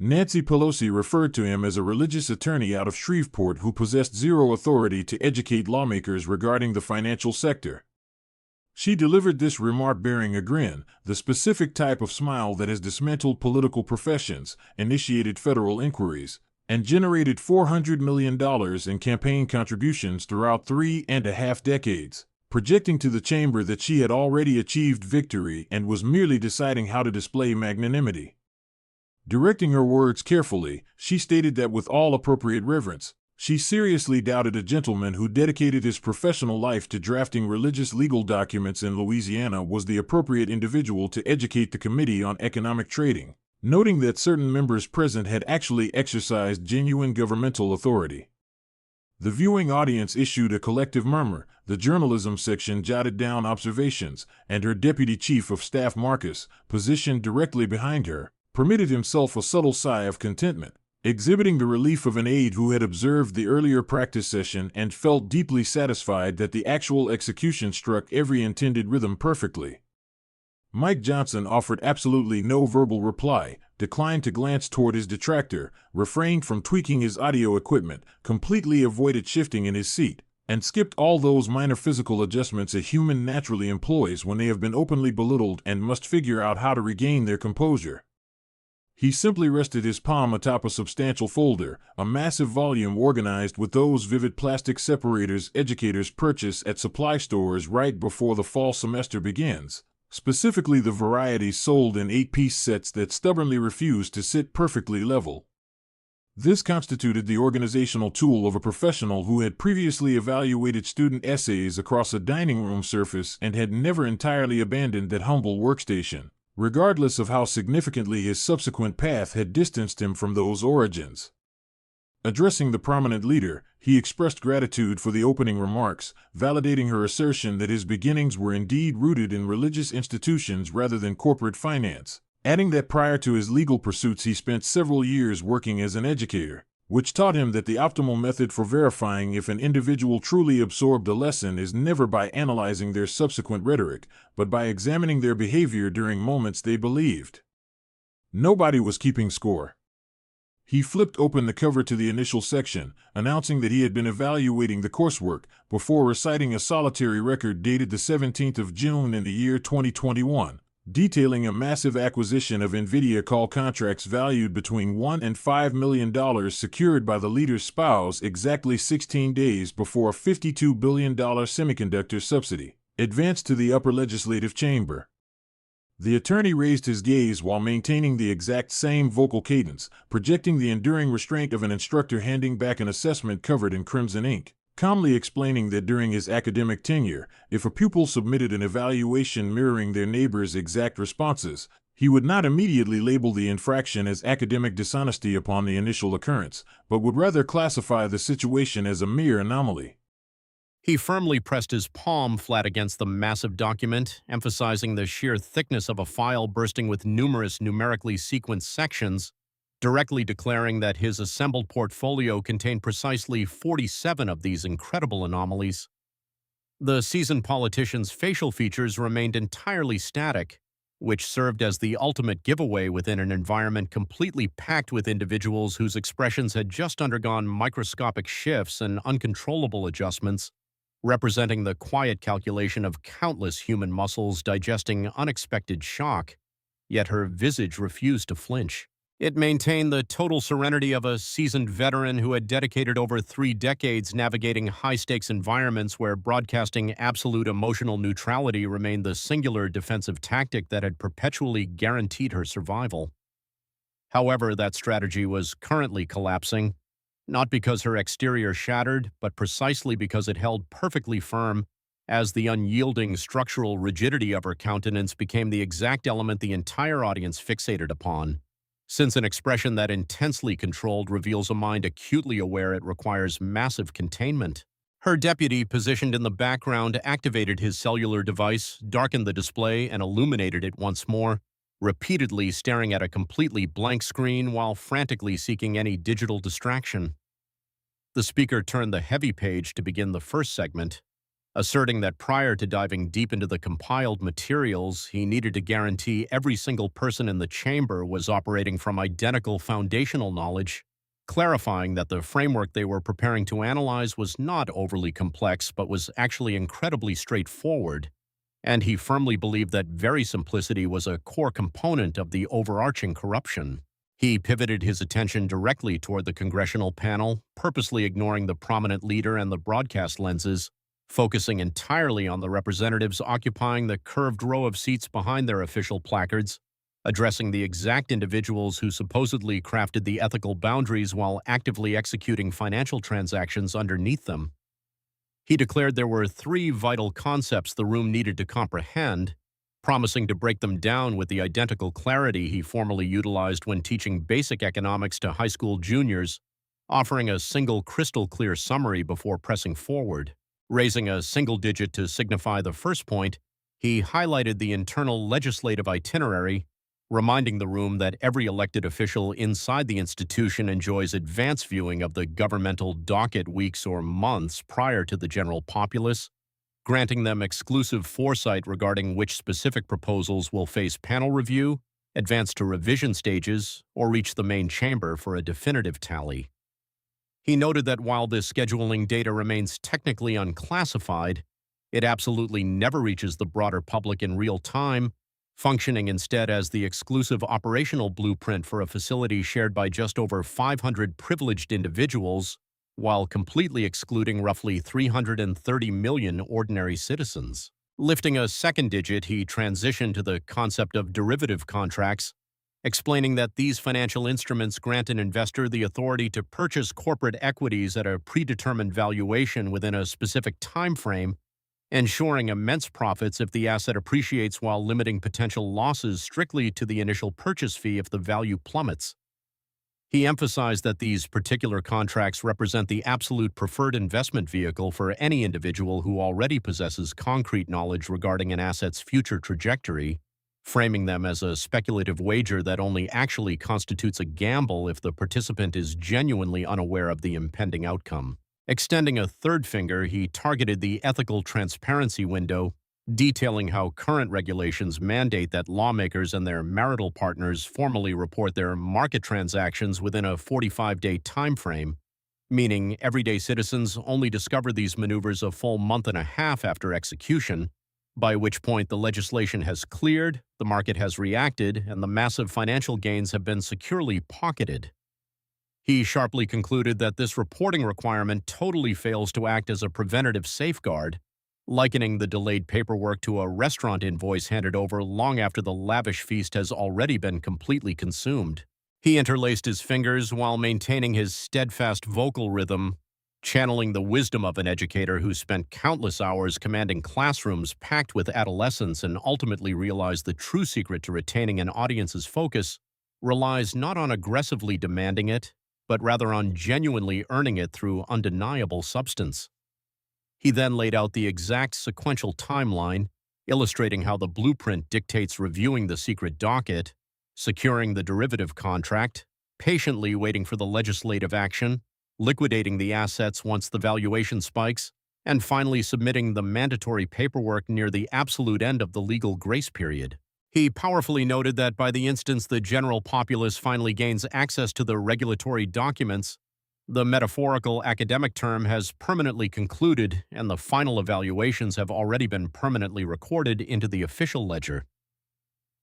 Nancy Pelosi referred to him as a religious attorney out of Shreveport who possessed zero authority to educate lawmakers regarding the financial sector. She delivered this remark bearing a grin, the specific type of smile that has dismantled political professions, initiated federal inquiries, and generated $400 million in campaign contributions throughout 3.5 decades, projecting to the chamber that she had already achieved victory and was merely deciding how to display magnanimity. Directing her words carefully, she stated that with all appropriate reverence, she seriously doubted a gentleman who dedicated his professional life to drafting religious legal documents in Louisiana was the appropriate individual to educate the Committee on Economic Trading, noting that certain members present had actually exercised genuine governmental authority. The viewing audience issued a collective murmur, the journalism section jotted down observations, and her deputy chief of staff Marcus, positioned directly behind her, permitted himself a subtle sigh of contentment, exhibiting the relief of an aide who had observed the earlier practice session and felt deeply satisfied that the actual execution struck every intended rhythm perfectly. Mike Johnson offered absolutely no verbal reply, declined to glance toward his detractor, refrained from tweaking his audio equipment, completely avoided shifting in his seat, and skipped all those minor physical adjustments a human naturally employs when they have been openly belittled and must figure out how to regain their composure. He simply rested his palm atop a substantial folder, a massive volume organized with those vivid plastic separators educators purchase at supply stores right before the fall semester begins, specifically the varieties sold in 8-piece sets that stubbornly refuse to sit perfectly level. This constituted the organizational tool of a professional who had previously evaluated student essays across a dining room surface and had never entirely abandoned that humble workstation, regardless of how significantly his subsequent path had distanced him from those origins. Addressing the prominent leader, he expressed gratitude for the opening remarks, validating her assertion that his beginnings were indeed rooted in religious institutions rather than corporate finance, adding that prior to his legal pursuits he spent several years working as an educator, which taught him that the optimal method for verifying if an individual truly absorbed a lesson is never by analyzing their subsequent rhetoric, but by examining their behavior during moments they believed. Nobody was keeping score. He flipped open the cover to the initial section, announcing that he had been evaluating the coursework, before reciting a solitary record dated the 17th of June in the year 2021. Detailing a massive acquisition of NVIDIA call contracts valued between $1 and $5 million secured by the leader's spouse exactly 16 days before a $52 billion semiconductor subsidy advanced to the upper legislative chamber. The attorney raised his gaze while maintaining the exact same vocal cadence, projecting the enduring restraint of an instructor handing back an assessment covered in crimson ink, calmly explaining that during his academic tenure, if a pupil submitted an evaluation mirroring their neighbor's exact responses, he would not immediately label the infraction as academic dishonesty upon the initial occurrence, but would rather classify the situation as a mere anomaly. He firmly pressed his palm flat against the massive document, emphasizing the sheer thickness of a file bursting with numerous numerically sequenced sections, directly declaring that his assembled portfolio contained precisely 47 of these incredible anomalies. The seasoned politician's facial features remained entirely static, which served as the ultimate giveaway within an environment completely packed with individuals whose expressions had just undergone microscopic shifts and uncontrollable adjustments, representing the quiet calculation of countless human muscles digesting unexpected shock, yet her visage refused to flinch. It maintained the total serenity of a seasoned veteran who had dedicated over 3 decades navigating high-stakes environments where broadcasting absolute emotional neutrality remained the singular defensive tactic that had perpetually guaranteed her survival. However, that strategy was currently collapsing, not because her exterior shattered, but precisely because it held perfectly firm, as the unyielding structural rigidity of her countenance became the exact element the entire audience fixated upon. Since an expression that intensely controlled reveals a mind acutely aware, it requires massive containment. Her deputy, positioned in the background, activated his cellular device, darkened the display, and illuminated it once more, repeatedly staring at a completely blank screen while frantically seeking any digital distraction. The speaker turned the heavy page to begin the first segment, asserting that prior to diving deep into the compiled materials, he needed to guarantee every single person in the chamber was operating from identical foundational knowledge, clarifying that the framework they were preparing to analyze was not overly complex but was actually incredibly straightforward, and he firmly believed that very simplicity was a core component of the overarching corruption. He pivoted his attention directly toward the congressional panel, purposely ignoring the prominent leader and the broadcast lenses, focusing entirely on the representatives occupying the curved row of seats behind their official placards, addressing the exact individuals who supposedly crafted the ethical boundaries while actively executing financial transactions underneath them. He declared there were three vital concepts the room needed to comprehend, promising to break them down with the identical clarity he formerly utilized when teaching basic economics to high school juniors, offering a single crystal-clear summary before pressing forward. Raising a single digit to signify the first point, he highlighted the internal legislative itinerary, reminding the room that every elected official inside the institution enjoys advance viewing of the governmental docket weeks or months prior to the general populace, granting them exclusive foresight regarding which specific proposals will face panel review, advance to revision stages, or reach the main chamber for a definitive tally. He noted that while this scheduling data remains technically unclassified, it absolutely never reaches the broader public in real time, functioning instead as the exclusive operational blueprint for a facility shared by just over 500 privileged individuals, while completely excluding roughly 330 million ordinary citizens. Lifting a second digit, he transitioned to the concept of derivative contracts, explaining that these financial instruments grant an investor the authority to purchase corporate equities at a predetermined valuation within a specific time frame, ensuring immense profits if the asset appreciates while limiting potential losses strictly to the initial purchase fee if the value plummets. He emphasized that these particular contracts represent the absolute preferred investment vehicle for any individual who already possesses concrete knowledge regarding an asset's future trajectory, framing them as a speculative wager that only actually constitutes a gamble if the participant is genuinely unaware of the impending outcome. Extending a third finger, he targeted the ethical transparency window, detailing how current regulations mandate that lawmakers and their marital partners formally report their market transactions within a 45-day time frame, meaning everyday citizens only discover these maneuvers a full month and a half after execution, by which point the legislation has cleared, the market has reacted, and the massive financial gains have been securely pocketed. He sharply concluded that this reporting requirement totally fails to act as a preventative safeguard, likening the delayed paperwork to a restaurant invoice handed over long after the lavish feast has already been completely consumed. He interlaced his fingers while maintaining his steadfast vocal rhythm, channeling the wisdom of an educator who spent countless hours commanding classrooms packed with adolescents and ultimately realized the true secret to retaining an audience's focus relies not on aggressively demanding it, but rather on genuinely earning it through undeniable substance. He then laid out the exact sequential timeline, illustrating how the blueprint dictates reviewing the secret docket, securing the derivative contract, patiently waiting for the legislative action, liquidating the assets once the valuation spikes, and finally submitting the mandatory paperwork near the absolute end of the legal grace period. He powerfully noted that by the instance the general populace finally gains access to the regulatory documents, the metaphorical academic term has permanently concluded and the final evaluations have already been permanently recorded into the official ledger.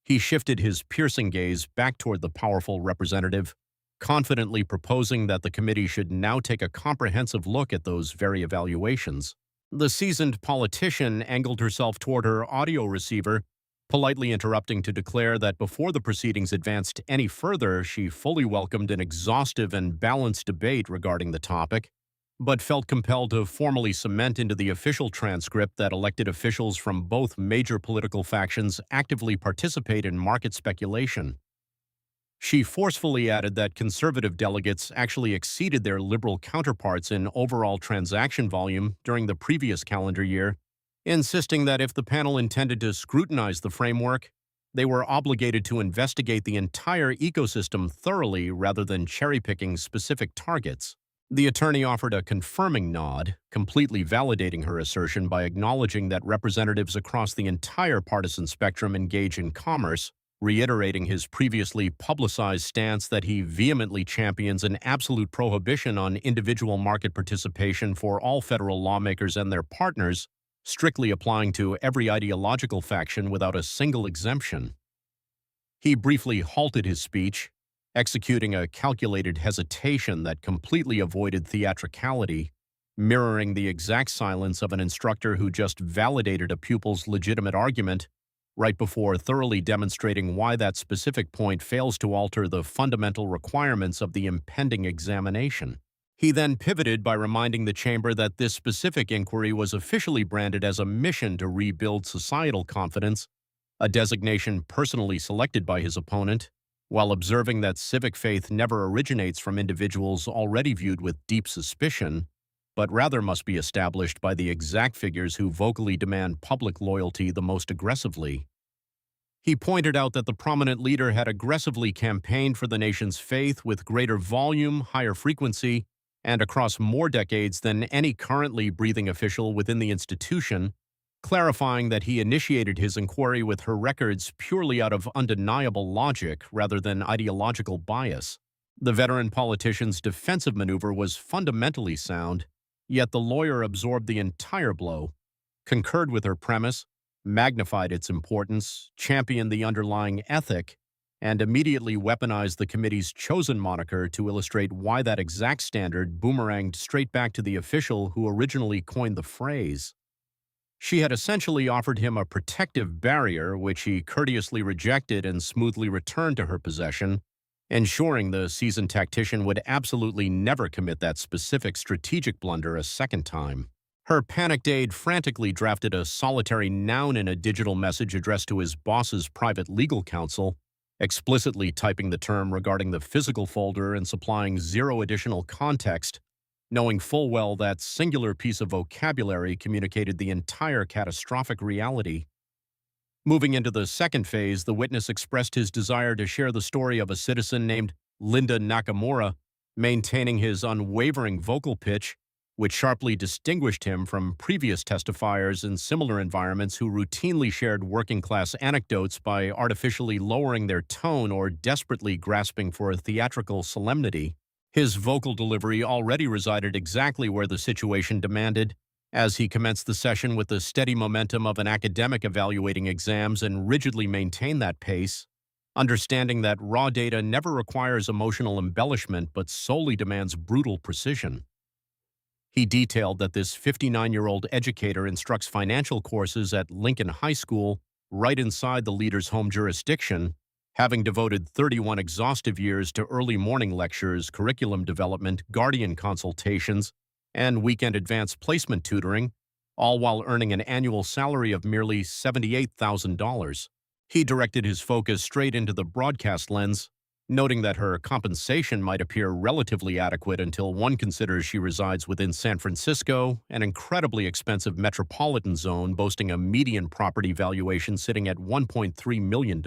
He shifted his piercing gaze back toward the powerful representative, confidently proposing that the committee should now take a comprehensive look at those very evaluations. The seasoned politician angled herself toward her audio receiver, politely interrupting to declare that before the proceedings advanced any further, she fully welcomed an exhaustive and balanced debate regarding the topic, but felt compelled to formally cement into the official transcript that elected officials from both major political factions actively participate in market speculation. She forcefully added that conservative delegates actually exceeded their liberal counterparts in overall transaction volume during the previous calendar year, insisting that if the panel intended to scrutinize the framework, they were obligated to investigate the entire ecosystem thoroughly rather than cherry-picking specific targets. The attorney offered a confirming nod, completely validating her assertion by acknowledging that representatives across the entire partisan spectrum engage in commerce, reiterating his previously publicized stance that he vehemently champions an absolute prohibition on individual market participation for all federal lawmakers and their partners, strictly applying to every ideological faction without a single exemption. He briefly halted his speech, executing a calculated hesitation that completely avoided theatricality, mirroring the exact silence of an instructor who just validated a pupil's legitimate argument right before thoroughly demonstrating why that specific point fails to alter the fundamental requirements of the impending examination. He then pivoted by reminding the chamber that this specific inquiry was officially branded as a mission to rebuild societal confidence, a designation personally selected by his opponent, while observing that civic faith never originates from individuals already viewed with deep suspicion, but rather must be established by the exact figures who vocally demand public loyalty the most aggressively. He pointed out that the prominent leader had aggressively campaigned for the nation's faith with greater volume, higher frequency, and across more decades than any currently breathing official within the institution, clarifying that he initiated his inquiry with her records purely out of undeniable logic rather than ideological bias. The veteran politician's defensive maneuver was fundamentally sound, yet the lawyer absorbed the entire blow, concurred with her premise, magnified its importance, championed the underlying ethic, and immediately weaponized the committee's chosen moniker to illustrate why that exact standard boomeranged straight back to the official who originally coined the phrase. She had essentially offered him a protective barrier, which he courteously rejected and smoothly returned to her possession, ensuring the seasoned tactician would absolutely never commit that specific strategic blunder a second time. Her panicked aide frantically drafted a solitary noun in a digital message addressed to his boss's private legal counsel, explicitly typing the term regarding the physical folder and supplying zero additional context, knowing full well that singular piece of vocabulary communicated the entire catastrophic reality. Moving into the second phase, the witness expressed his desire to share the story of a citizen named Linda Nakamura, maintaining his unwavering vocal pitch, which sharply distinguished him from previous testifiers in similar environments who routinely shared working-class anecdotes by artificially lowering their tone or desperately grasping for a theatrical solemnity. His vocal delivery already resided exactly where the situation demanded, as he commenced the session with the steady momentum of an academic evaluating exams and rigidly maintained that pace, understanding that raw data never requires emotional embellishment but solely demands brutal precision. He detailed that this 59-year-old educator instructs financial courses at Lincoln High School, right inside the leader's home jurisdiction, having devoted 31 exhaustive years to early morning lectures, curriculum development, guardian consultations, and weekend advanced placement tutoring, all while earning an annual salary of merely $78,000. He directed his focus straight into the broadcast lens, noting that her compensation might appear relatively adequate until one considers she resides within San Francisco, an incredibly expensive metropolitan zone boasting a median property valuation sitting at $1.3 million.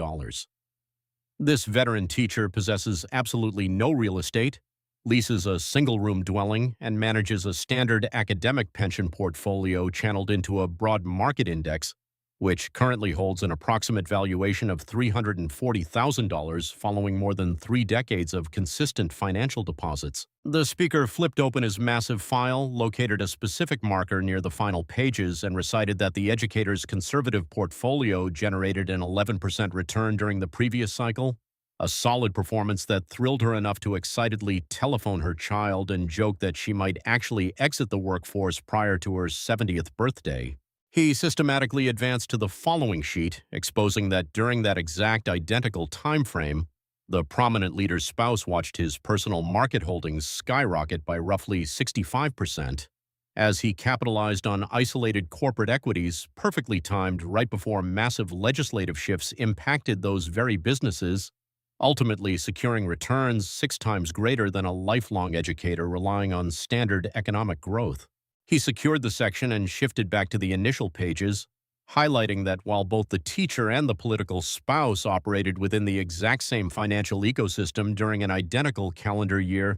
This veteran teacher possesses absolutely no real estate, leases a single-room dwelling, and manages a standard academic pension portfolio channeled into a broad market index, which currently holds an approximate valuation of $340,000 following more than 3 decades of consistent financial deposits. The speaker flipped open his massive file, located a specific marker near the final pages, and recited that the educator's conservative portfolio generated an 11% return during the previous cycle, a solid performance that thrilled her enough to excitedly telephone her child and joke that she might actually exit the workforce prior to her 70th birthday. He systematically advanced to the following sheet, exposing that during that exact identical time frame, the prominent leader's spouse watched his personal market holdings skyrocket by roughly 65%, as he capitalized on isolated corporate equities perfectly timed right before massive legislative shifts impacted those very businesses, ultimately securing returns 6 times greater than a lifelong educator relying on standard economic growth. He secured the section and shifted back to the initial pages, highlighting that while both the teacher and the political spouse operated within the exact same financial ecosystem during an identical calendar year,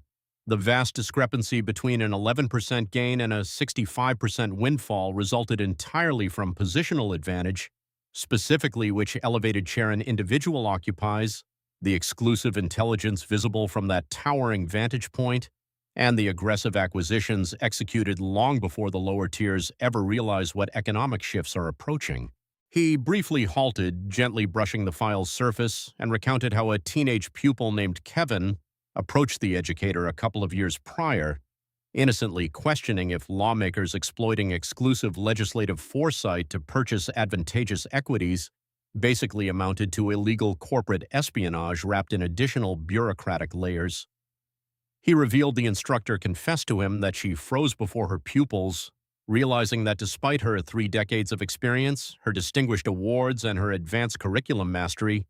The vast discrepancy between an 11% gain and a 65% windfall resulted entirely from positional advantage, specifically which elevated share an individual occupies, the exclusive intelligence visible from that towering vantage point, and the aggressive acquisitions executed long before the lower tiers ever realize what economic shifts are approaching. He briefly halted, gently brushing the file's surface, and recounted how a teenage pupil named Kevin approached the educator a couple of years prior, innocently questioning if lawmakers exploiting exclusive legislative foresight to purchase advantageous equities basically amounted to illegal corporate espionage wrapped in additional bureaucratic layers. He revealed the instructor confessed to him that she froze before her pupils, realizing that despite her 3 decades of experience, her distinguished awards, and her advanced curriculum mastery,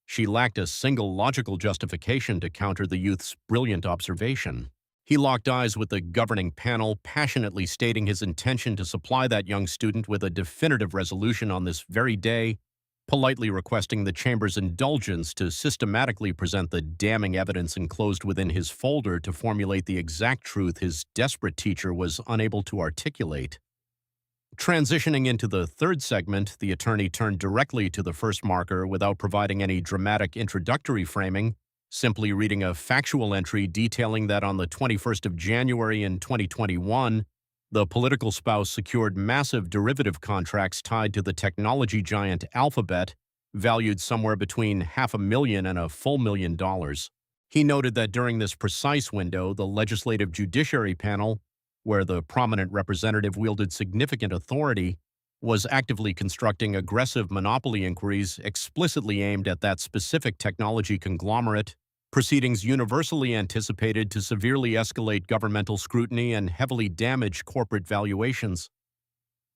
she lacked a single logical justification to counter the youth's brilliant observation. He locked eyes with the governing panel, passionately stating his intention to supply that young student with a definitive resolution on this very day, politely requesting the chamber's indulgence to systematically present the damning evidence enclosed within his folder to formulate the exact truth his desperate teacher was unable to articulate. Transitioning into the third segment, the attorney turned directly to the first marker without providing any dramatic introductory framing, simply reading a factual entry detailing that on the 21st of January in 2021, the political spouse secured massive derivative contracts tied to the technology giant Alphabet, valued somewhere between $500,000 and a full $1 million. He noted that during this precise window, the Legislative Judiciary Panel, where the prominent representative wielded significant authority, was actively constructing aggressive monopoly inquiries explicitly aimed at that specific technology conglomerate, proceedings universally anticipated to severely escalate governmental scrutiny and heavily damage corporate valuations.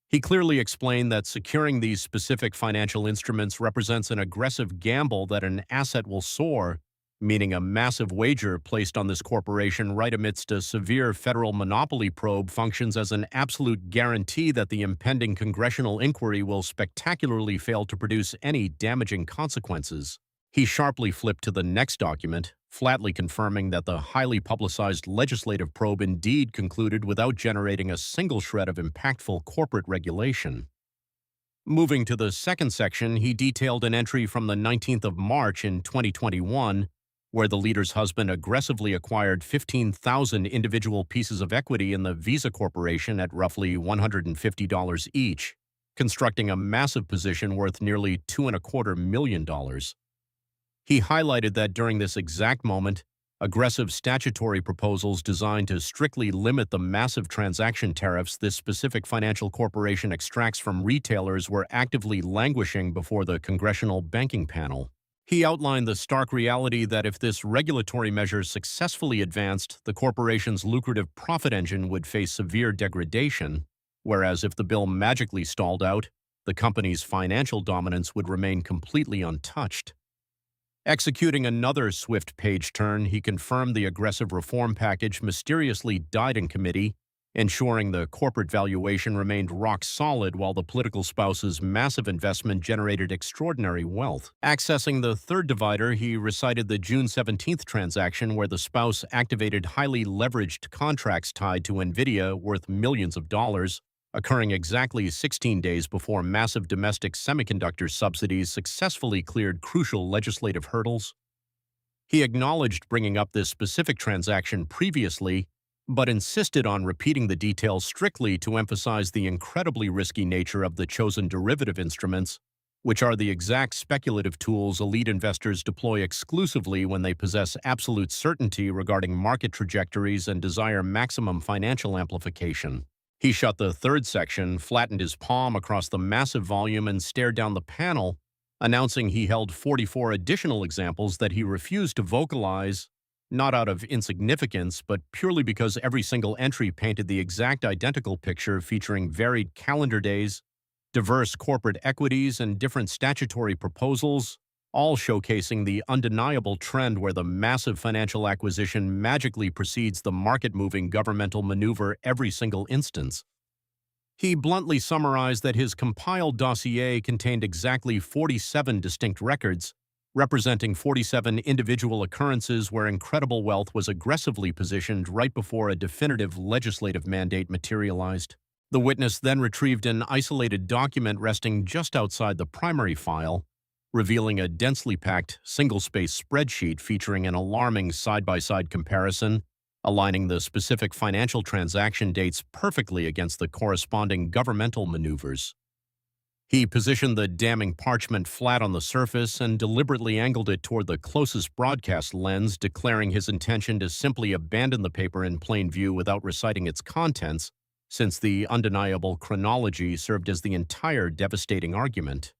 He clearly explained that securing these specific financial instruments represents an aggressive gamble that an asset will soar, meaning a massive wager placed on this corporation right amidst a severe federal monopoly probe functions as an absolute guarantee that the impending congressional inquiry will spectacularly fail to produce any damaging consequences. He sharply flipped to the next document, flatly confirming that the highly publicized legislative probe indeed concluded without generating a single shred of impactful corporate regulation. Moving to the second section, he detailed an entry from the 19th of March in 2021, where the leader's husband aggressively acquired 15,000 individual pieces of equity in the Visa Corporation at roughly $150 each, constructing a massive position worth nearly $2.25 million. He highlighted that during this exact moment, aggressive statutory proposals designed to strictly limit the massive transaction tariffs this specific financial corporation extracts from retailers were actively languishing before the Congressional Banking Panel. He outlined the stark reality that if this regulatory measure successfully advanced, the corporation's lucrative profit engine would face severe degradation, whereas if the bill magically stalled out, the company's financial dominance would remain completely untouched. Executing another swift page turn, he confirmed the aggressive reform package mysteriously died in committee, ensuring the corporate valuation remained rock solid while the political spouse's massive investment generated extraordinary wealth. Accessing the third divider, he recited the June 17th transaction where the spouse activated highly leveraged contracts tied to NVIDIA worth millions of dollars, occurring exactly 16 days before massive domestic semiconductor subsidies successfully cleared crucial legislative hurdles. He acknowledged bringing up this specific transaction previously, but insisted on repeating the details strictly to emphasize the incredibly risky nature of the chosen derivative instruments, which are the exact speculative tools elite investors deploy exclusively when they possess absolute certainty regarding market trajectories and desire maximum financial amplification. He shut the third section, flattened his palm across the massive volume, and stared down the panel, announcing he held 44 additional examples that he refused to vocalize, not out of insignificance, but purely because every single entry painted the exact identical picture featuring varied calendar days, diverse corporate equities, and different statutory proposals, all showcasing the undeniable trend where the massive financial acquisition magically precedes the market-moving governmental maneuver every single instance. He bluntly summarized that his compiled dossier contained exactly 47 distinct records, representing 47 individual occurrences where incredible wealth was aggressively positioned right before a definitive legislative mandate materialized. The witness then retrieved an isolated document resting just outside the primary file, revealing a densely packed single-space spreadsheet featuring an alarming side-by-side comparison, aligning the specific financial transaction dates perfectly against the corresponding governmental maneuvers. He positioned the damning parchment flat on the surface and deliberately angled it toward the closest broadcast lens, declaring his intention to simply abandon the paper in plain view without reciting its contents, since the undeniable chronology served as the entire devastating argument.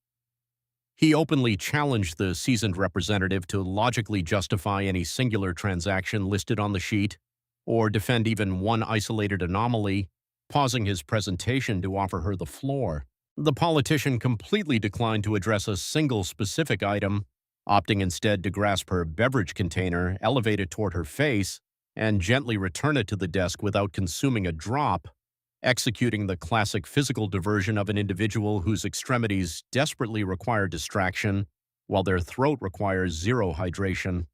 He openly challenged the seasoned representative to logically justify any singular transaction listed on the sheet, or defend even one isolated anomaly, pausing his presentation to offer her the floor. The politician completely declined to address a single specific item, opting instead to grasp her beverage container, elevate it toward her face, and gently return it to the desk without consuming a drop, executing the classic physical diversion of an individual whose extremities desperately require distraction, while their throat requires zero hydration.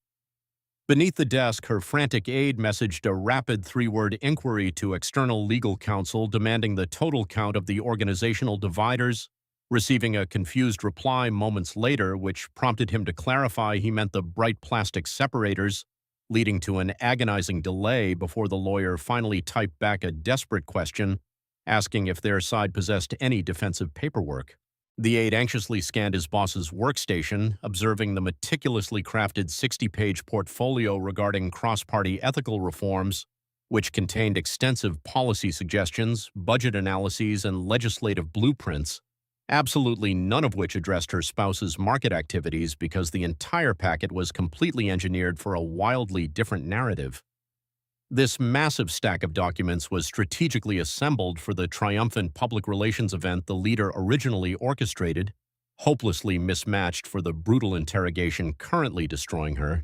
Beneath the desk, her frantic aide messaged a rapid three-word inquiry to external legal counsel demanding the total count of the organizational dividers, receiving a confused reply moments later which prompted him to clarify he meant the bright plastic separators, leading to an agonizing delay before the lawyer finally typed back a desperate question, asking if their side possessed any defensive paperwork. The aide anxiously scanned his boss's workstation, observing the meticulously crafted 60-page portfolio regarding cross-party ethical reforms, which contained extensive policy suggestions, budget analyses, and legislative blueprints, absolutely none of which addressed her spouse's market activities because the entire packet was completely engineered for a wildly different narrative. This massive stack of documents was strategically assembled for the triumphant public relations event the leader originally orchestrated, hopelessly mismatched for the brutal interrogation currently destroying her,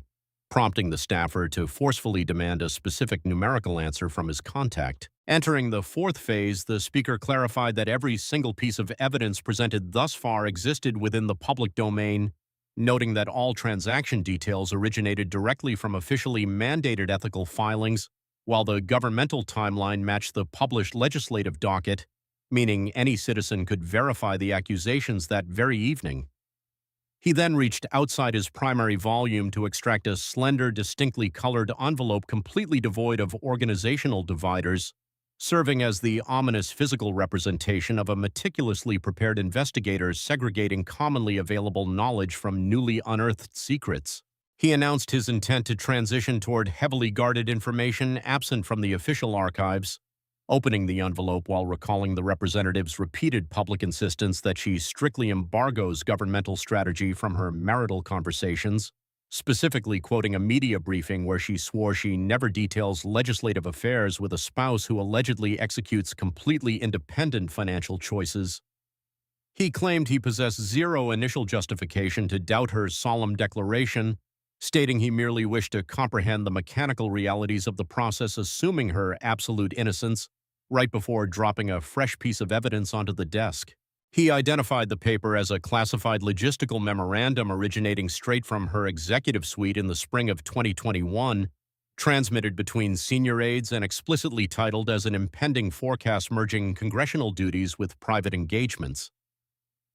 prompting the staffer to forcefully demand a specific numerical answer from his contact. Entering the fourth phase, the speaker clarified that every single piece of evidence presented thus far existed within the public domain, noting that all transaction details originated directly from officially mandated ethical filings, while the governmental timeline matched the published legislative docket, meaning any citizen could verify the accusations that very evening. He then reached outside his primary volume to extract a slender, distinctly colored envelope completely devoid of organizational dividers, serving as the ominous physical representation of a meticulously prepared investigator segregating commonly available knowledge from newly unearthed secrets. He announced his intent to transition toward heavily guarded information absent from the official archives, opening the envelope while recalling the representative's repeated public insistence that she strictly embargoes governmental strategy from her marital conversations, specifically quoting a media briefing where she swore she never details legislative affairs with a spouse who allegedly executes completely independent financial choices. He claimed he possessed zero initial justification to doubt her solemn declaration, stating he merely wished to comprehend the mechanical realities of the process, assuming her absolute innocence, right before dropping a fresh piece of evidence onto the desk. He identified the paper as a classified logistical memorandum originating straight from her executive suite in the spring of 2021, transmitted between senior aides and explicitly titled as an impending forecast merging congressional duties with private engagements.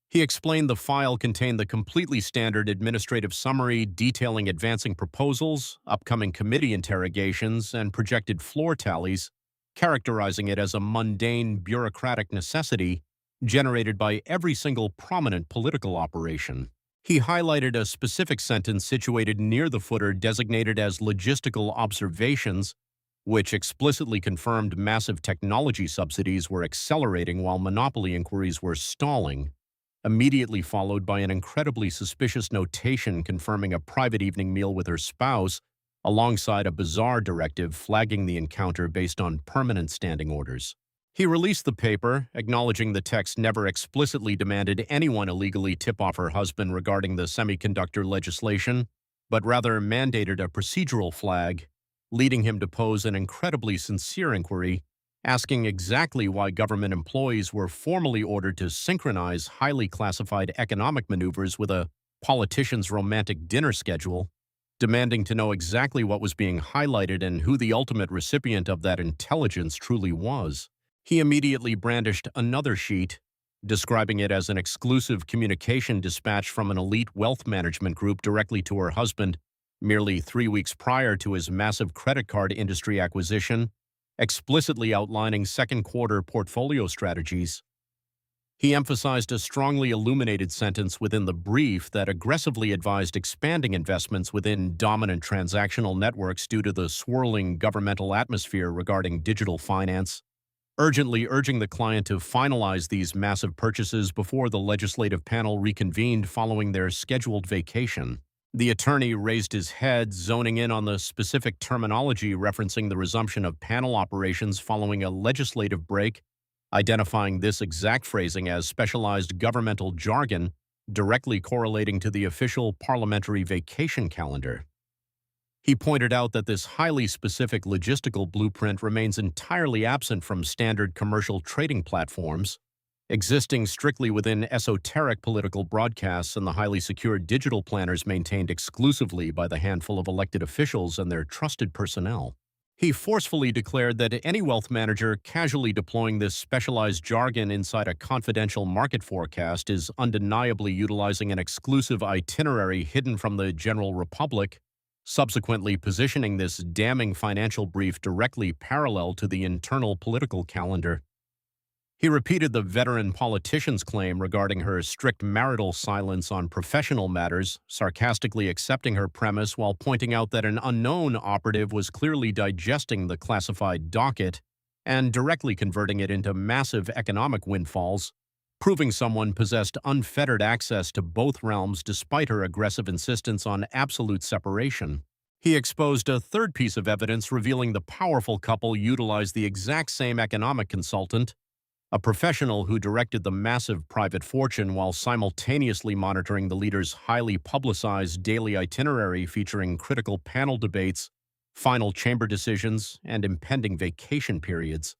He explained the file contained the completely standard administrative summary detailing advancing proposals, upcoming committee interrogations, and projected floor tallies, characterizing it as a mundane bureaucratic necessity generated by every single prominent political operation. He highlighted a specific sentence situated near the footer designated as logistical observations, which explicitly confirmed massive technology subsidies were accelerating while monopoly inquiries were stalling, immediately followed by an incredibly suspicious notation confirming a private evening meal with her spouse, alongside a bizarre directive flagging the encounter based on permanent standing orders. He released the paper, acknowledging the text never explicitly demanded anyone illegally tip off her husband regarding the semiconductor legislation, but rather mandated a procedural flag, leading him to pose an incredibly sincere inquiry, asking exactly why government employees were formally ordered to synchronize highly classified economic maneuvers with a politician's romantic dinner schedule, demanding to know exactly what was being highlighted and who the ultimate recipient of that intelligence truly was. He immediately brandished another sheet, describing it as an exclusive communication dispatch from an elite wealth management group directly to her husband merely 3 weeks prior to his massive credit card industry acquisition, explicitly outlining second-quarter portfolio strategies. He emphasized a strongly illuminated sentence within the brief that aggressively advised expanding investments within dominant transactional networks due to the swirling governmental atmosphere regarding digital finance, urgently urging the client to finalize these massive purchases before the legislative panel reconvened following their scheduled vacation. The attorney raised his head, zoning in on the specific terminology referencing the resumption of panel operations following a legislative break, identifying this exact phrasing as specialized governmental jargon directly correlating to the official parliamentary vacation calendar. He pointed out that this highly specific logistical blueprint remains entirely absent from standard commercial trading platforms, existing strictly within esoteric political broadcasts and the highly secured digital planners maintained exclusively by the handful of elected officials and their trusted personnel. He forcefully declared that any wealth manager casually deploying this specialized jargon inside a confidential market forecast is undeniably utilizing an exclusive itinerary hidden from the general public, subsequently positioning this damning financial brief directly parallel to the internal political calendar. He repeated the veteran politician's claim regarding her strict marital silence on professional matters, sarcastically accepting her premise while pointing out that an unknown operative was clearly digesting the classified docket and directly converting it into massive economic windfalls, proving someone possessed unfettered access to both realms despite her aggressive insistence on absolute separation. He exposed a third piece of evidence revealing the powerful couple utilized the exact same economic consultant, a professional who directed the massive private fortune while simultaneously monitoring the leader's highly publicized daily itinerary featuring critical panel debates, final chamber decisions, and impending vacation periods.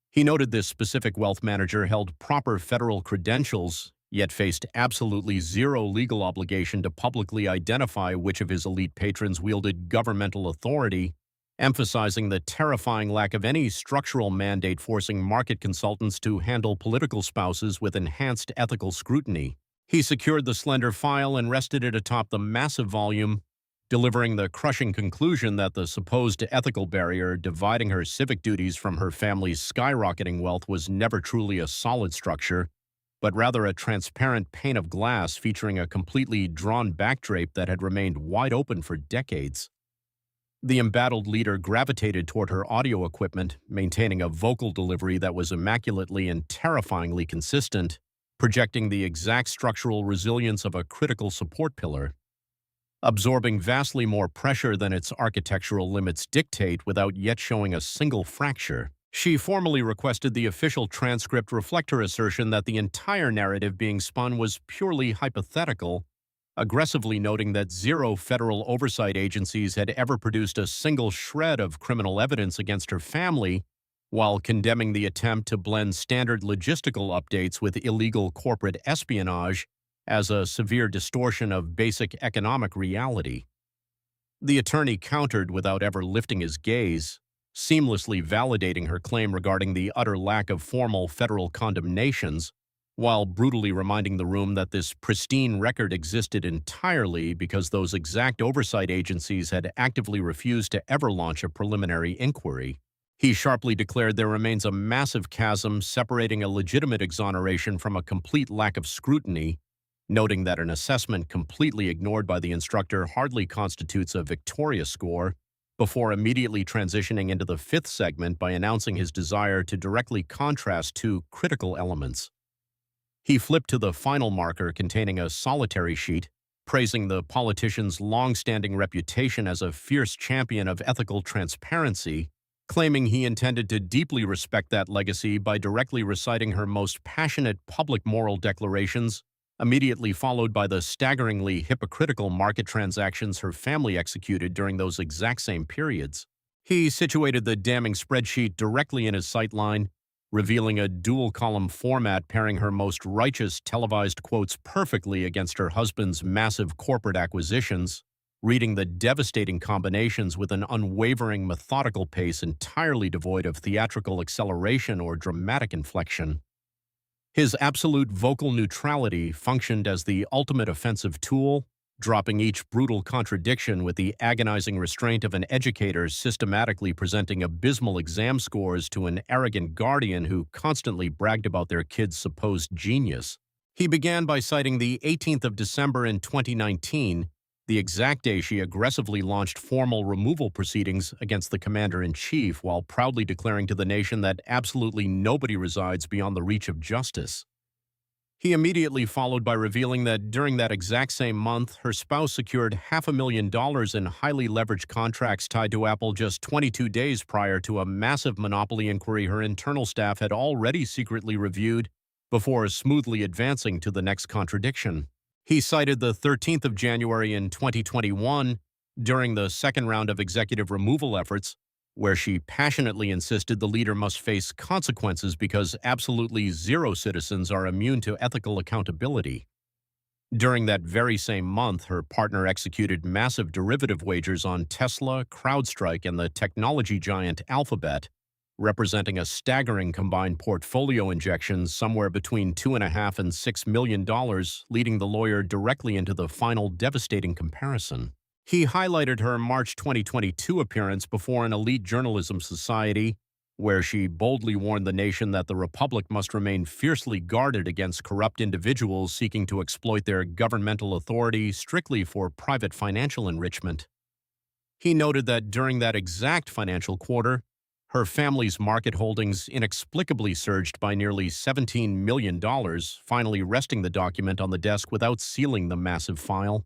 He noted this specific wealth manager held proper federal credentials, yet faced absolutely zero legal obligation to publicly identify which of his elite patrons wielded governmental authority, emphasizing the terrifying lack of any structural mandate forcing market consultants to handle political spouses with enhanced ethical scrutiny. He secured the slender file and rested it atop the massive volume, delivering the crushing conclusion that the supposed ethical barrier dividing her civic duties from her family's skyrocketing wealth was never truly a solid structure, but rather a transparent pane of glass featuring a completely drawn backdrape that had remained wide open for decades. The embattled leader gravitated toward her audio equipment, maintaining a vocal delivery that was immaculately and terrifyingly consistent, projecting the exact structural resilience of a critical support pillar. Absorbing vastly more pressure than its architectural limits dictate without yet showing a single fracture, she formally requested the official transcript reflect her assertion that the entire narrative being spun was purely hypothetical, aggressively noting that zero federal oversight agencies had ever produced a single shred of criminal evidence against her family, while condemning the attempt to blend standard logistical updates with illegal corporate espionage as a severe distortion of basic economic reality. The attorney countered without ever lifting his gaze, seamlessly validating her claim regarding the utter lack of formal federal condemnations, while brutally reminding the room that this pristine record existed entirely because those exact oversight agencies had actively refused to ever launch a preliminary inquiry. He sharply declared there remains a massive chasm separating a legitimate exoneration from a complete lack of scrutiny, noting that an assessment completely ignored by the instructor hardly constitutes a victorious score, before immediately transitioning into the fifth segment by announcing his desire to directly contrast two critical elements. He flipped to the final marker containing a solitary sheet, praising the politician's long-standing reputation as a fierce champion of ethical transparency, claiming he intended to deeply respect that legacy by directly reciting her most passionate public moral declarations, immediately followed by the staggeringly hypocritical market transactions her family executed during those exact same periods. He situated the damning spreadsheet directly in his sightline, revealing a dual-column format pairing her most righteous televised quotes perfectly against her husband's massive corporate acquisitions, reading the devastating combinations with an unwavering methodical pace entirely devoid of theatrical acceleration or dramatic inflection. His absolute vocal neutrality functioned as the ultimate offensive tool, dropping each brutal contradiction with the agonizing restraint of an educator systematically presenting abysmal exam scores to an arrogant guardian who constantly bragged about their kid's supposed genius. He began by citing the 18th of December in 2019, the exact day she aggressively launched formal removal proceedings against the commander-in-chief while proudly declaring to the nation that absolutely nobody resides beyond the reach of justice. He immediately followed by revealing that during that exact same month, her spouse secured $500,000 in highly leveraged contracts tied to Apple just 22 days prior to a massive monopoly inquiry her internal staff had already secretly reviewed before smoothly advancing to the next contradiction. He cited the 13th of January in 2021 during the second round of executive removal efforts, where she passionately insisted the leader must face consequences because absolutely zero citizens are immune to ethical accountability. During that very same month, her partner executed massive derivative wagers on Tesla, CrowdStrike, and the technology giant Alphabet, representing a staggering combined portfolio injection somewhere between $2.5 and $6 million, leading the lawyer directly into the final devastating comparison. He highlighted her March 2022 appearance before an elite journalism society, where she boldly warned the nation that the republic must remain fiercely guarded against corrupt individuals seeking to exploit their governmental authority strictly for private financial enrichment. He noted that during that exact financial quarter, her family's market holdings inexplicably surged by nearly $17 million, finally resting the document on the desk without sealing the massive file.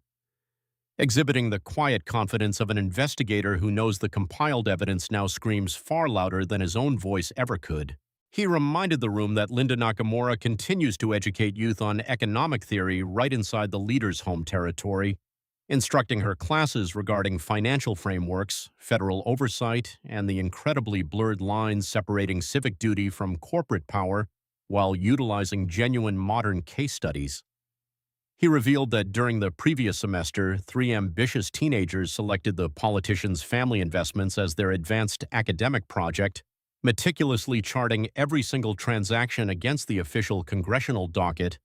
Exhibiting the quiet confidence of an investigator who knows the compiled evidence now screams far louder than his own voice ever could. He reminded the room that Linda Nakamura continues to educate youth on economic theory right inside the leader's home territory, instructing her classes regarding financial frameworks, federal oversight, and the incredibly blurred lines separating civic duty from corporate power while utilizing genuine modern case studies. He revealed that during the previous semester, 3 ambitious teenagers selected the politician's family investments as their advanced academic project, meticulously charting every single transaction against the official Congressional docket,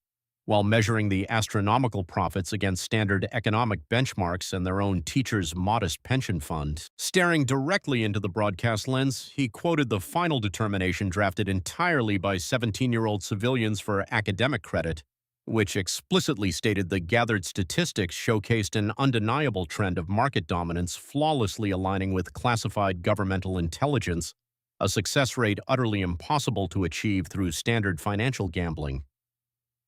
while measuring the astronomical profits against standard economic benchmarks and their own teacher's modest pension fund. Staring directly into the broadcast lens, he quoted the final determination drafted entirely by 17-year-old civilians for academic credit, which explicitly stated the gathered statistics showcased an undeniable trend of market dominance flawlessly aligning with classified governmental intelligence, a success rate utterly impossible to achieve through standard financial gambling.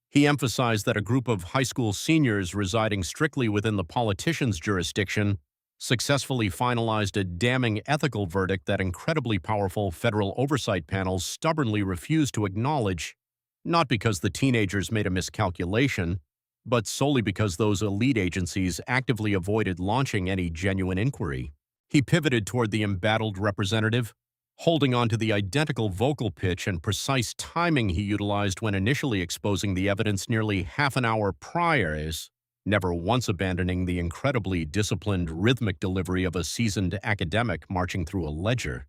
He emphasized that a group of high school seniors residing strictly within the politician's jurisdiction successfully finalized a damning ethical verdict that incredibly powerful federal oversight panels stubbornly refused to acknowledge, not because the teenagers made a miscalculation, but solely because those elite agencies actively avoided launching any genuine inquiry. He pivoted toward the embattled representative, holding on to the identical vocal pitch and precise timing he utilized when initially exposing the evidence nearly half an hour prior, never once abandoning the incredibly disciplined rhythmic delivery of a seasoned academic marching through a ledger.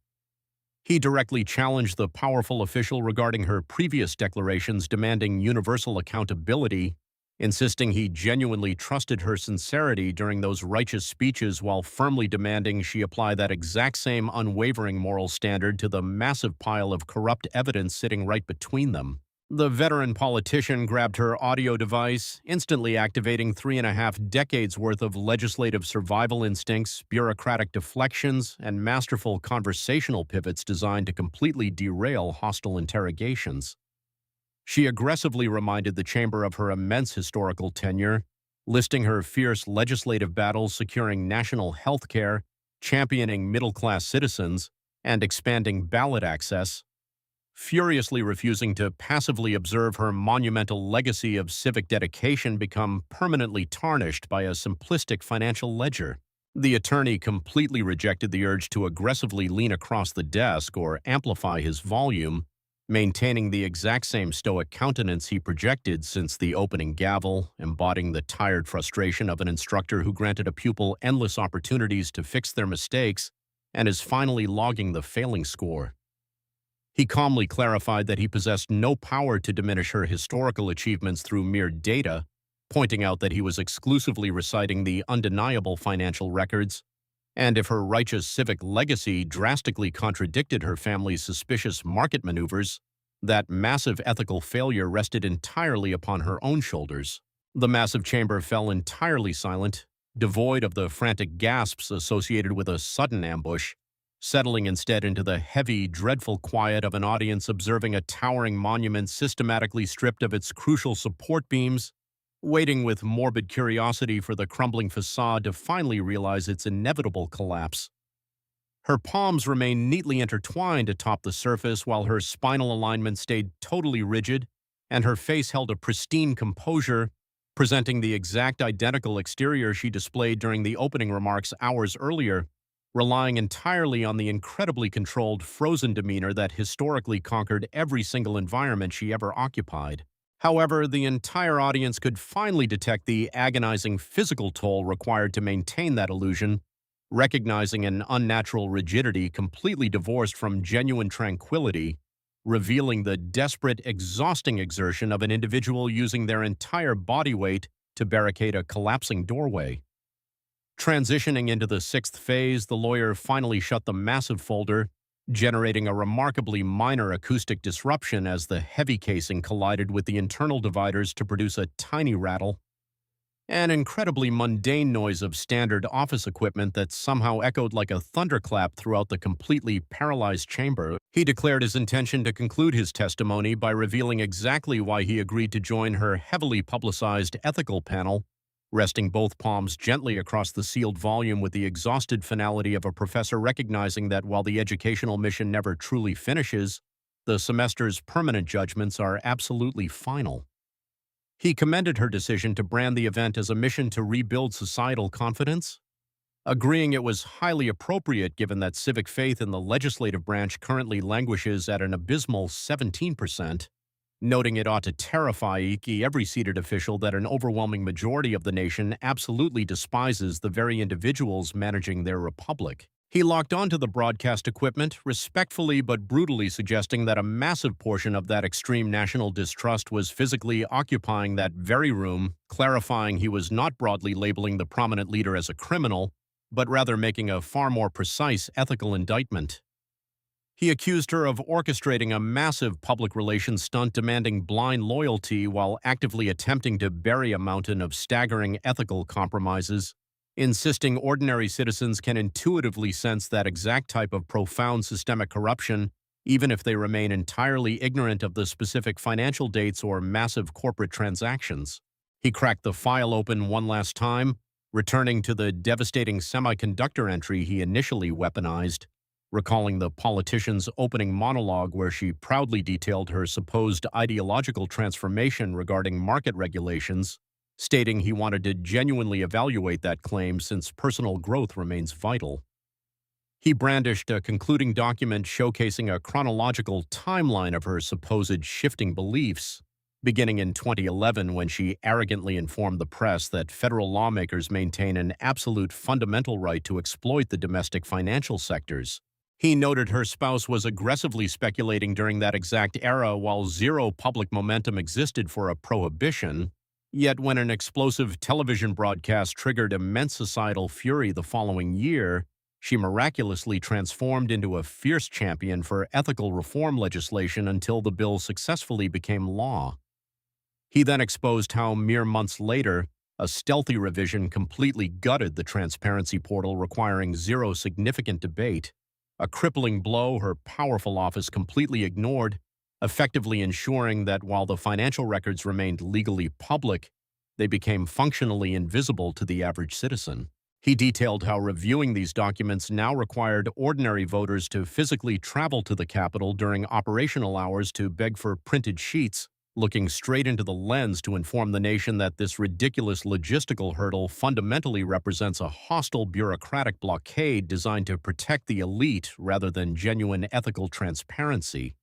He directly challenged the powerful official regarding her previous declarations demanding universal accountability, insisting he genuinely trusted her sincerity during those righteous speeches while firmly demanding she apply that exact same unwavering moral standard to the massive pile of corrupt evidence sitting right between them. The veteran politician grabbed her audio device, instantly activating 3.5 decades worth of legislative survival instincts, bureaucratic deflections, and masterful conversational pivots designed to completely derail hostile interrogations. She aggressively reminded the chamber of her immense historical tenure, listing her fierce legislative battles securing national health care, championing middle-class citizens, and expanding ballot access, furiously refusing to passively observe her monumental legacy of civic dedication become permanently tarnished by a simplistic financial ledger. The attorney completely rejected the urge to aggressively lean across the desk or amplify his volume, maintaining the exact same stoic countenance he projected since the opening gavel, embodying the tired frustration of an instructor who granted a pupil endless opportunities to fix their mistakes and is finally logging the failing score. He calmly clarified that he possessed no power to diminish her historical achievements through mere data, pointing out that he was exclusively reciting the undeniable financial records, and if her righteous civic legacy drastically contradicted her family's suspicious market maneuvers, that massive ethical failure rested entirely upon her own shoulders. The massive chamber fell entirely silent, devoid of the frantic gasps associated with a sudden ambush, settling instead into the heavy, dreadful quiet of an audience observing a towering monument systematically stripped of its crucial support beams, waiting with morbid curiosity for the crumbling facade to finally realize its inevitable collapse. Her palms remained neatly intertwined atop the surface while her spinal alignment stayed totally rigid, and her face held a pristine composure, presenting the exact identical exterior she displayed during the opening remarks hours earlier, relying entirely on the incredibly controlled, frozen demeanor that historically conquered every single environment she ever occupied. However, the entire audience could finally detect the agonizing physical toll required to maintain that illusion, recognizing an unnatural rigidity completely divorced from genuine tranquility, revealing the desperate, exhausting exertion of an individual using their entire body weight to barricade a collapsing doorway. Transitioning into the sixth phase, the lawyer finally shut the massive folder, generating a remarkably minor acoustic disruption as the heavy casing collided with the internal dividers to produce a tiny rattle. An incredibly mundane noise of standard office equipment that somehow echoed like a thunderclap throughout the completely paralyzed chamber. He declared his intention to conclude his testimony by revealing exactly why he agreed to join her heavily publicized ethical panel, resting both palms gently across the sealed volume with the exhausted finality of a professor recognizing that while the educational mission never truly finishes, the semester's permanent judgments are absolutely final. He commended her decision to brand the event as a mission to rebuild societal confidence, agreeing it was highly appropriate given that civic faith in the legislative branch currently languishes at an abysmal 17%, noting it ought to terrify every seated official that an overwhelming majority of the nation absolutely despises the very individuals managing their republic. He locked onto the broadcast equipment, respectfully but brutally suggesting that a massive portion of that extreme national distrust was physically occupying that very room, clarifying he was not broadly labeling the prominent leader as a criminal, but rather making a far more precise ethical indictment. He accused her of orchestrating a massive public relations stunt demanding blind loyalty while actively attempting to bury a mountain of staggering ethical compromises, insisting ordinary citizens can intuitively sense that exact type of profound systemic corruption, even if they remain entirely ignorant of the specific financial dates or massive corporate transactions. He cracked the file open one last time, returning to the devastating semiconductor entry he initially weaponized, recalling the politician's opening monologue where she proudly detailed her supposed ideological transformation regarding market regulations, stating he wanted to genuinely evaluate that claim since personal growth remains vital. He brandished a concluding document showcasing a chronological timeline of her supposed shifting beliefs, beginning in 2011 when she arrogantly informed the press that federal lawmakers maintain an absolute fundamental right to exploit the domestic financial sectors. He noted her spouse was aggressively speculating during that exact era while zero public momentum existed for a prohibition, yet when an explosive television broadcast triggered immense societal fury the following year, she miraculously transformed into a fierce champion for ethical reform legislation until the bill successfully became law. He then exposed how mere months later, a stealthy revision completely gutted the transparency portal requiring zero significant debate, a crippling blow her powerful office completely ignored, effectively ensuring that while the financial records remained legally public, they became functionally invisible to the average citizen. He detailed how reviewing these documents now required ordinary voters to physically travel to the Capitol during operational hours to beg for printed sheets, looking straight into the lens to inform the nation that this ridiculous logistical hurdle fundamentally represents a hostile bureaucratic blockade designed to protect the elite rather than genuine ethical transparency.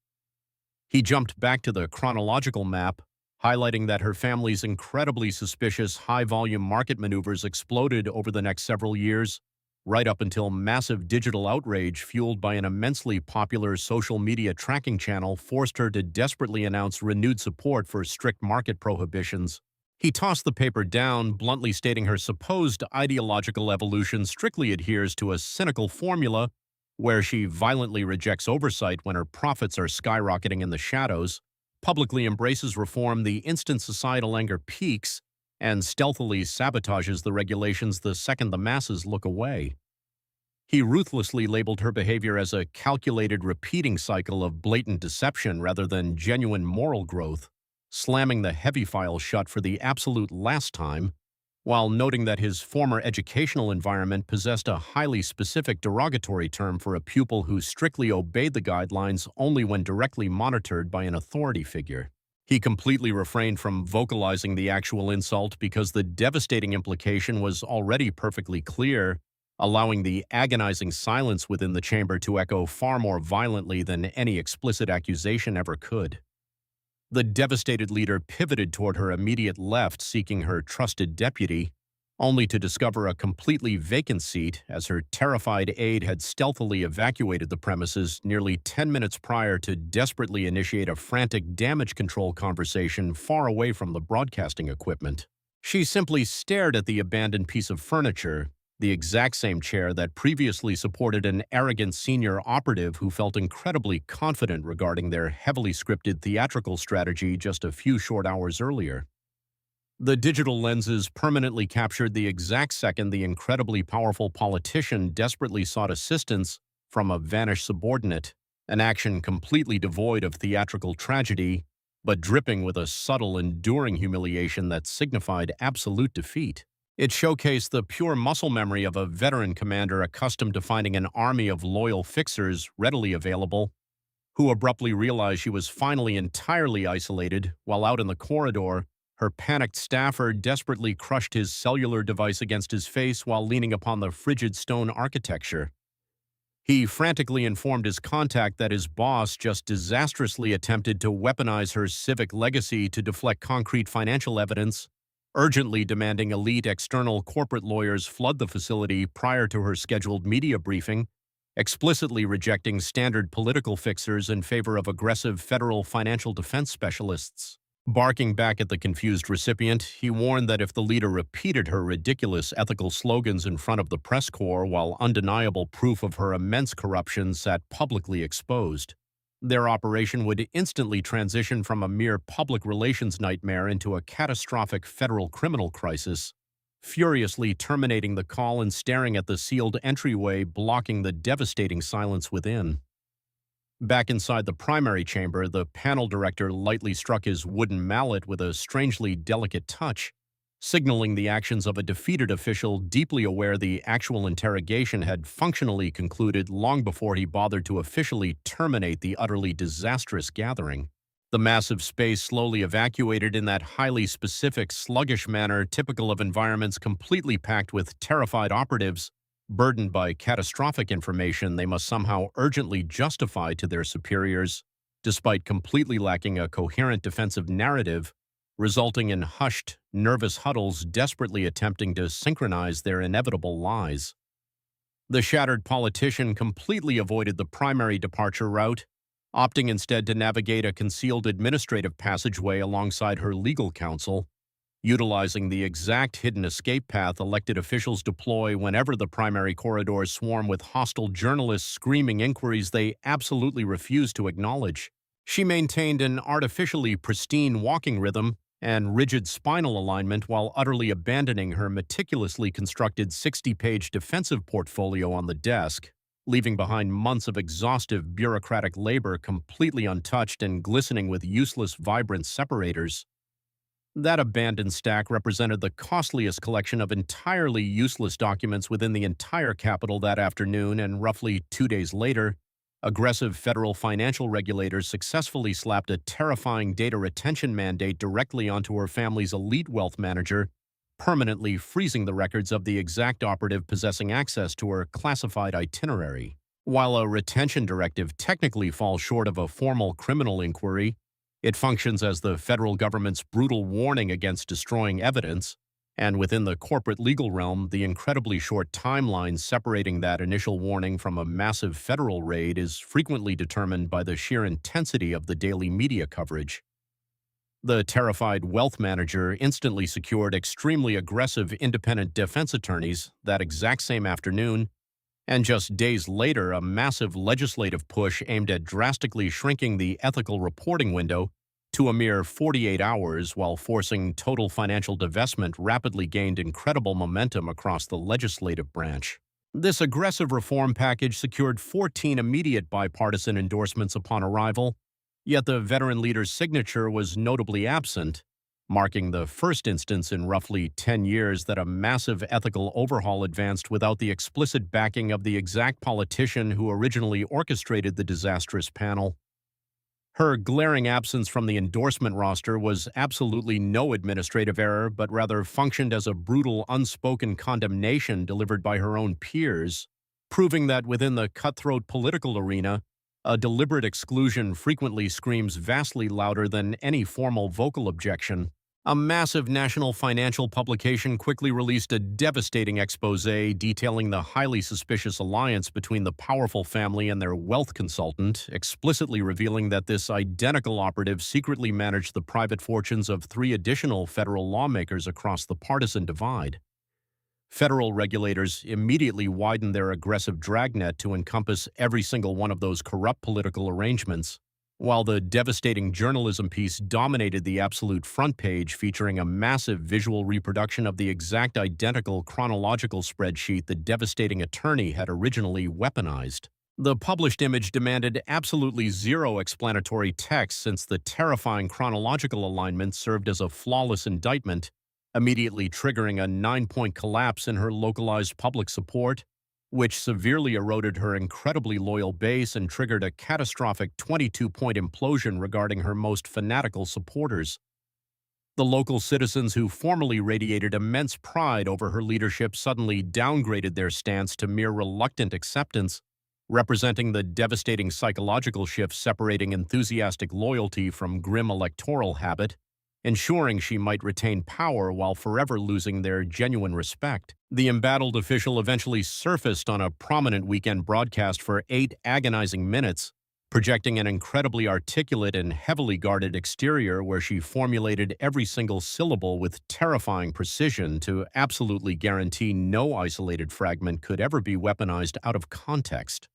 He jumped back to the chronological map, highlighting that her family's incredibly suspicious high-volume market maneuvers exploded over the next several years, right up until massive digital outrage fueled by an immensely popular social media tracking channel forced her to desperately announce renewed support for strict market prohibitions. He tossed the paper down, bluntly stating her supposed ideological evolution strictly adheres to a cynical formula where she violently rejects oversight when her profits are skyrocketing in the shadows, publicly embraces reform the instant societal anger peaks, and stealthily sabotages the regulations the second the masses look away. He ruthlessly labeled her behavior as a calculated repeating cycle of blatant deception rather than genuine moral growth, slamming the heavy file shut for the absolute last time, while noting that his former educational environment possessed a highly specific derogatory term for a pupil who strictly obeyed the guidelines only when directly monitored by an authority figure. He completely refrained from vocalizing the actual insult because the devastating implication was already perfectly clear, allowing the agonizing silence within the chamber to echo far more violently than any explicit accusation ever could. The devastated leader pivoted toward her immediate left, seeking her trusted deputy, only to discover a completely vacant seat as her terrified aide had stealthily evacuated the premises nearly 10 minutes prior to desperately initiate a frantic damage control conversation far away from the broadcasting equipment. She simply stared at the abandoned piece of furniture, the exact same chair that previously supported an arrogant senior operative who felt incredibly confident regarding their heavily scripted theatrical strategy just a few short hours earlier. The digital lenses permanently captured the exact second the incredibly powerful politician desperately sought assistance from a vanished subordinate, an action completely devoid of theatrical tragedy, but dripping with a subtle, enduring humiliation that signified absolute defeat. It showcased the pure muscle memory of a veteran commander accustomed to finding an army of loyal fixers readily available, who abruptly realized she was finally entirely isolated while out in the corridor. Her panicked staffer desperately crushed his cellular device against his face while leaning upon the frigid stone architecture. He frantically informed his contact that his boss just disastrously attempted to weaponize her civic legacy to deflect concrete financial evidence, urgently demanding elite external corporate lawyers flood the facility prior to her scheduled media briefing, explicitly rejecting standard political fixers in favor of aggressive federal financial defense specialists. Barking back at the confused recipient, he warned that if the leader repeated her ridiculous ethical slogans in front of the press corps while undeniable proof of her immense corruption sat publicly exposed, their operation would instantly transition from a mere public relations nightmare into a catastrophic federal criminal crisis, furiously terminating the call and staring at the sealed entryway, blocking the devastating silence within. Back inside the primary chamber, the panel director lightly struck his wooden mallet with a strangely delicate touch, signaling the actions of a defeated official deeply aware the actual interrogation had functionally concluded long before he bothered to officially terminate the utterly disastrous gathering. The massive space slowly evacuated in that highly specific, sluggish manner typical of environments completely packed with terrified operatives, burdened by catastrophic information they must somehow urgently justify to their superiors, despite completely lacking a coherent defensive narrative, resulting in hushed, nervous huddles desperately attempting to synchronize their inevitable lies. The shattered politician completely avoided the primary departure route, opting instead to navigate a concealed administrative passageway alongside her legal counsel, utilizing the exact hidden escape path elected officials deploy whenever the primary corridors swarm with hostile journalists screaming inquiries they absolutely refuse to acknowledge. She maintained an artificially pristine walking rhythm and rigid spinal alignment while utterly abandoning her meticulously constructed 60-page defensive portfolio on the desk, leaving behind months of exhaustive bureaucratic labor completely untouched and glistening with useless vibrant separators. That abandoned stack represented the costliest collection of entirely useless documents within the entire Capitol that afternoon, and roughly 2 days later, aggressive federal financial regulators successfully slapped a terrifying data retention mandate directly onto her family's elite wealth manager, permanently freezing the records of the exact operative possessing access to her classified itinerary. While a retention directive technically falls short of a formal criminal inquiry, it functions as the federal government's brutal warning against destroying evidence, and within the corporate legal realm, the incredibly short timeline separating that initial warning from a massive federal raid is frequently determined by the sheer intensity of the daily media coverage. The terrified wealth manager instantly secured extremely aggressive independent defense attorneys that exact same afternoon, and just days later, a massive legislative push aimed at drastically shrinking the ethical reporting window to a mere 48 hours while forcing total financial divestment rapidly gained incredible momentum across the legislative branch. This aggressive reform package secured 14 immediate bipartisan endorsements upon arrival, yet the veteran leader's signature was notably absent, marking the first instance in roughly 10 years that a massive ethical overhaul advanced without the explicit backing of the exact politician who originally orchestrated the disastrous panel. Her glaring absence from the endorsement roster was absolutely no administrative error, but rather functioned as a brutal, unspoken condemnation delivered by her own peers, proving that within the cutthroat political arena, a deliberate exclusion frequently screams vastly louder than any formal vocal objection. A massive national financial publication quickly released a devastating exposé detailing the highly suspicious alliance between the powerful family and their wealth consultant, explicitly revealing that this identical operative secretly managed the private fortunes of 3 additional federal lawmakers across the partisan divide. Federal regulators immediately widened their aggressive dragnet to encompass every single one of those corrupt political arrangements, while the devastating journalism piece dominated the absolute front page, featuring a massive visual reproduction of the exact identical chronological spreadsheet the devastating attorney had originally weaponized. The published image demanded absolutely zero explanatory text, since the terrifying chronological alignment served as a flawless indictment, immediately triggering a 9-point collapse in her localized public support, which severely eroded her incredibly loyal base and triggered a catastrophic 22-point implosion regarding her most fanatical supporters. The local citizens who formerly radiated immense pride over her leadership suddenly downgraded their stance to mere reluctant acceptance, representing the devastating psychological shift separating enthusiastic loyalty from grim electoral habit, ensuring she might retain power while forever losing their genuine respect. The embattled official eventually surfaced on a prominent weekend broadcast for 8 agonizing minutes, projecting an incredibly articulate and heavily guarded exterior where she formulated every single syllable with terrifying precision to absolutely guarantee no isolated fragment could ever be weaponized out of context.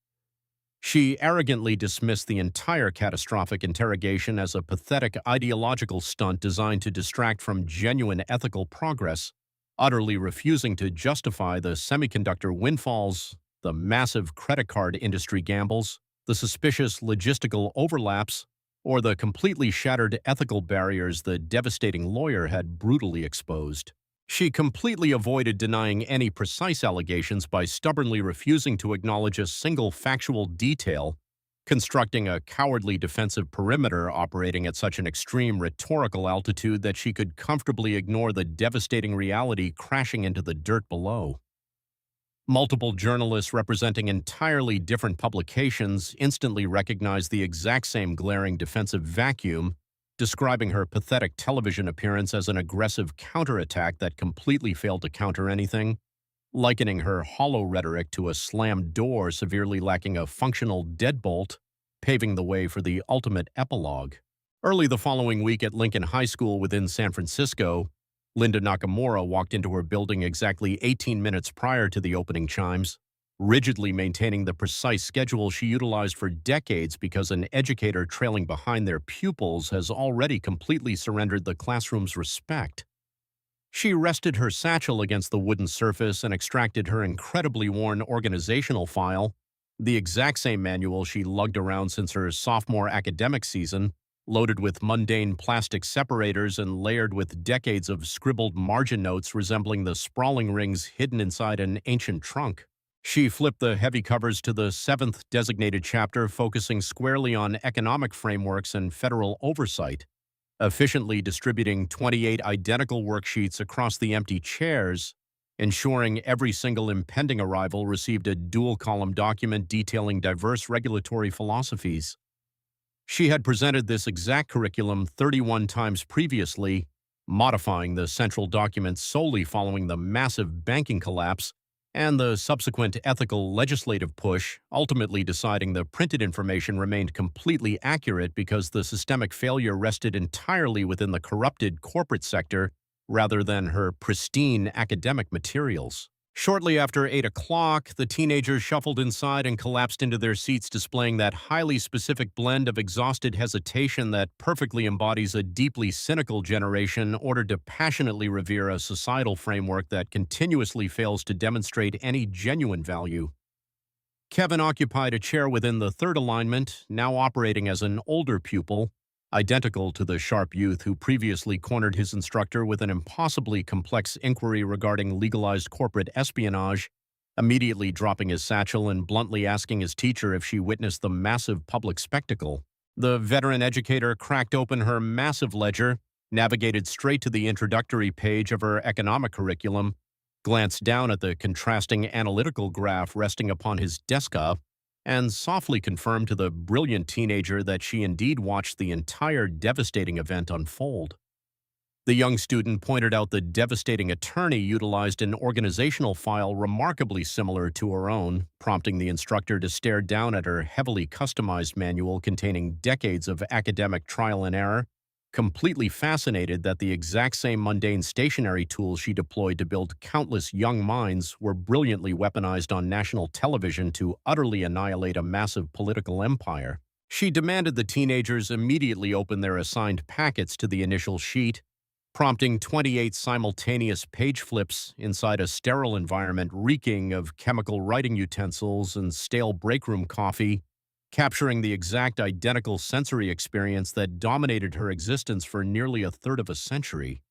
She arrogantly dismissed the entire catastrophic interrogation as a pathetic ideological stunt designed to distract from genuine ethical progress, utterly refusing to justify the semiconductor windfalls, the massive credit card industry gambles, the suspicious logistical overlaps, or the completely shattered ethical barriers the devastating lawyer had brutally exposed. She completely avoided denying any precise allegations by stubbornly refusing to acknowledge a single factual detail, constructing a cowardly defensive perimeter operating at such an extreme rhetorical altitude that she could comfortably ignore the devastating reality crashing into the dirt below. Multiple journalists representing entirely different publications instantly recognized the exact same glaring defensive vacuum, describing her pathetic television appearance as an aggressive counterattack that completely failed to counter anything, likening her hollow rhetoric to a slammed door severely lacking a functional deadbolt, paving the way for the ultimate epilogue. Early the following week at Lincoln High School within San Francisco, Linda Nakamura walked into her building exactly 18 minutes prior to the opening chimes, rigidly maintaining the precise schedule she utilized for decades because an educator trailing behind their pupils has already completely surrendered the classroom's respect. She rested her satchel against the wooden surface and extracted her incredibly worn organizational file, the exact same manual she lugged around since her sophomore academic season, loaded with mundane plastic separators and layered with decades of scribbled margin notes resembling the sprawling rings hidden inside an ancient trunk. She flipped the heavy covers to the 7th designated chapter, focusing squarely on economic frameworks and federal oversight, efficiently distributing 28 identical worksheets across the empty chairs ensuring every single impending arrival received a dual-column document detailing diverse regulatory philosophies. She had presented this exact curriculum 31 times previously, modifying the central document solely following the massive banking collapse and the subsequent ethical legislative push, ultimately deciding the printed information remained completely accurate because the systemic failure rested entirely within the corrupted corporate sector rather than her pristine academic materials. Shortly after 8 o'clock, the teenagers shuffled inside and collapsed into their seats, displaying that highly specific blend of exhausted hesitation that perfectly embodies a deeply cynical generation ordered to passionately revere a societal framework that continuously fails to demonstrate any genuine value. Kevin occupied a chair within the third alignment, now operating as an older pupil, identical to the sharp youth who previously cornered his instructor with an impossibly complex inquiry regarding legalized corporate espionage, immediately dropping his satchel and bluntly asking his teacher if she witnessed the massive public spectacle. The veteran educator cracked open her massive ledger, navigated straight to the introductory page of her economic curriculum, glanced down at the contrasting analytical graph resting upon his desktop, and softly confirmed to the brilliant teenager that she indeed watched the entire devastating event unfold. The young student pointed out the devastating attorney utilized an organizational file remarkably similar to her own, prompting the instructor to stare down at her heavily customized manual containing decades of academic trial and error, completely fascinated that the exact same mundane stationary tools she deployed to build countless young minds were brilliantly weaponized on national television to utterly annihilate a massive political empire. She demanded the teenagers immediately open their assigned packets to the initial sheet, prompting 28 simultaneous page flips inside a sterile environment reeking of chemical writing utensils and stale breakroom coffee, capturing the exact identical sensory experience that dominated her existence for nearly a third of a century.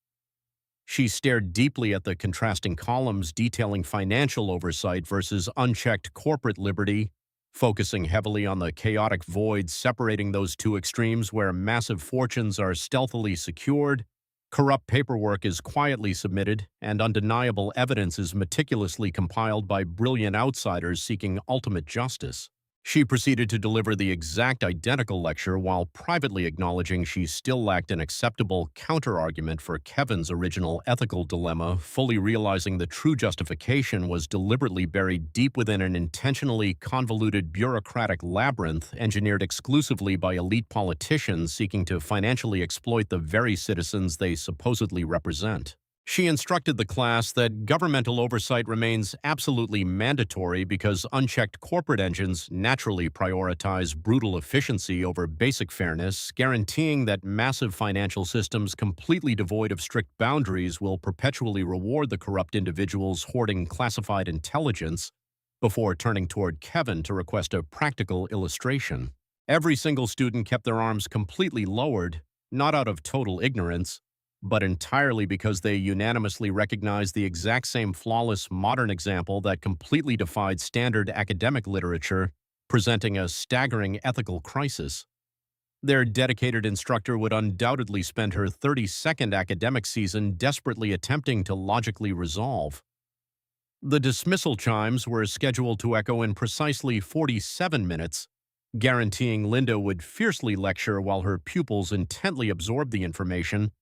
She stared deeply at the contrasting columns detailing financial oversight versus unchecked corporate liberty, focusing heavily on the chaotic void separating those two extremes where massive fortunes are stealthily secured, corrupt paperwork is quietly submitted, and undeniable evidence is meticulously compiled by brilliant outsiders seeking ultimate justice. She proceeded to deliver the exact identical lecture while privately acknowledging she still lacked an acceptable counter-argument for Kevin's original ethical dilemma, fully realizing the true justification was deliberately buried deep within an intentionally convoluted bureaucratic labyrinth engineered exclusively by elite politicians seeking to financially exploit the very citizens they supposedly represent. She instructed the class that governmental oversight remains absolutely mandatory because unchecked corporate engines naturally prioritize brutal efficiency over basic fairness, guaranteeing that massive financial systems completely devoid of strict boundaries will perpetually reward the corrupt individuals hoarding classified intelligence, before turning toward Kevin to request a practical illustration. Every single student kept their arms completely lowered, not out of total ignorance, but entirely because they unanimously recognized the exact same flawless modern example that completely defied standard academic literature, presenting a staggering ethical crisis. Their dedicated instructor would undoubtedly spend her 32nd academic season desperately attempting to logically resolve. The dismissal chimes were scheduled to echo in precisely 47 minutes, guaranteeing Linda would fiercely lecture while her pupils intently absorbed the information,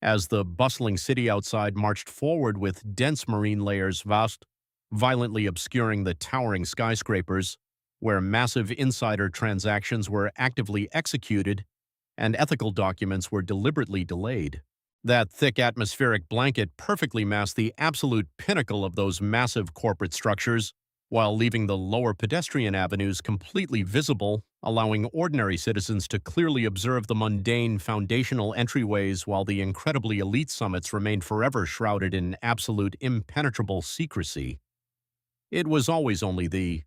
as the bustling city outside marched forward with dense marine layers vast, violently obscuring the towering skyscrapers, where massive insider transactions were actively executed and ethical documents were deliberately delayed. That thick atmospheric blanket perfectly masked the absolute pinnacle of those massive corporate structures, while leaving the lower pedestrian avenues completely visible, allowing ordinary citizens to clearly observe the mundane foundational entryways while the incredibly elite summits remained forever shrouded in absolute impenetrable secrecy. It was always only the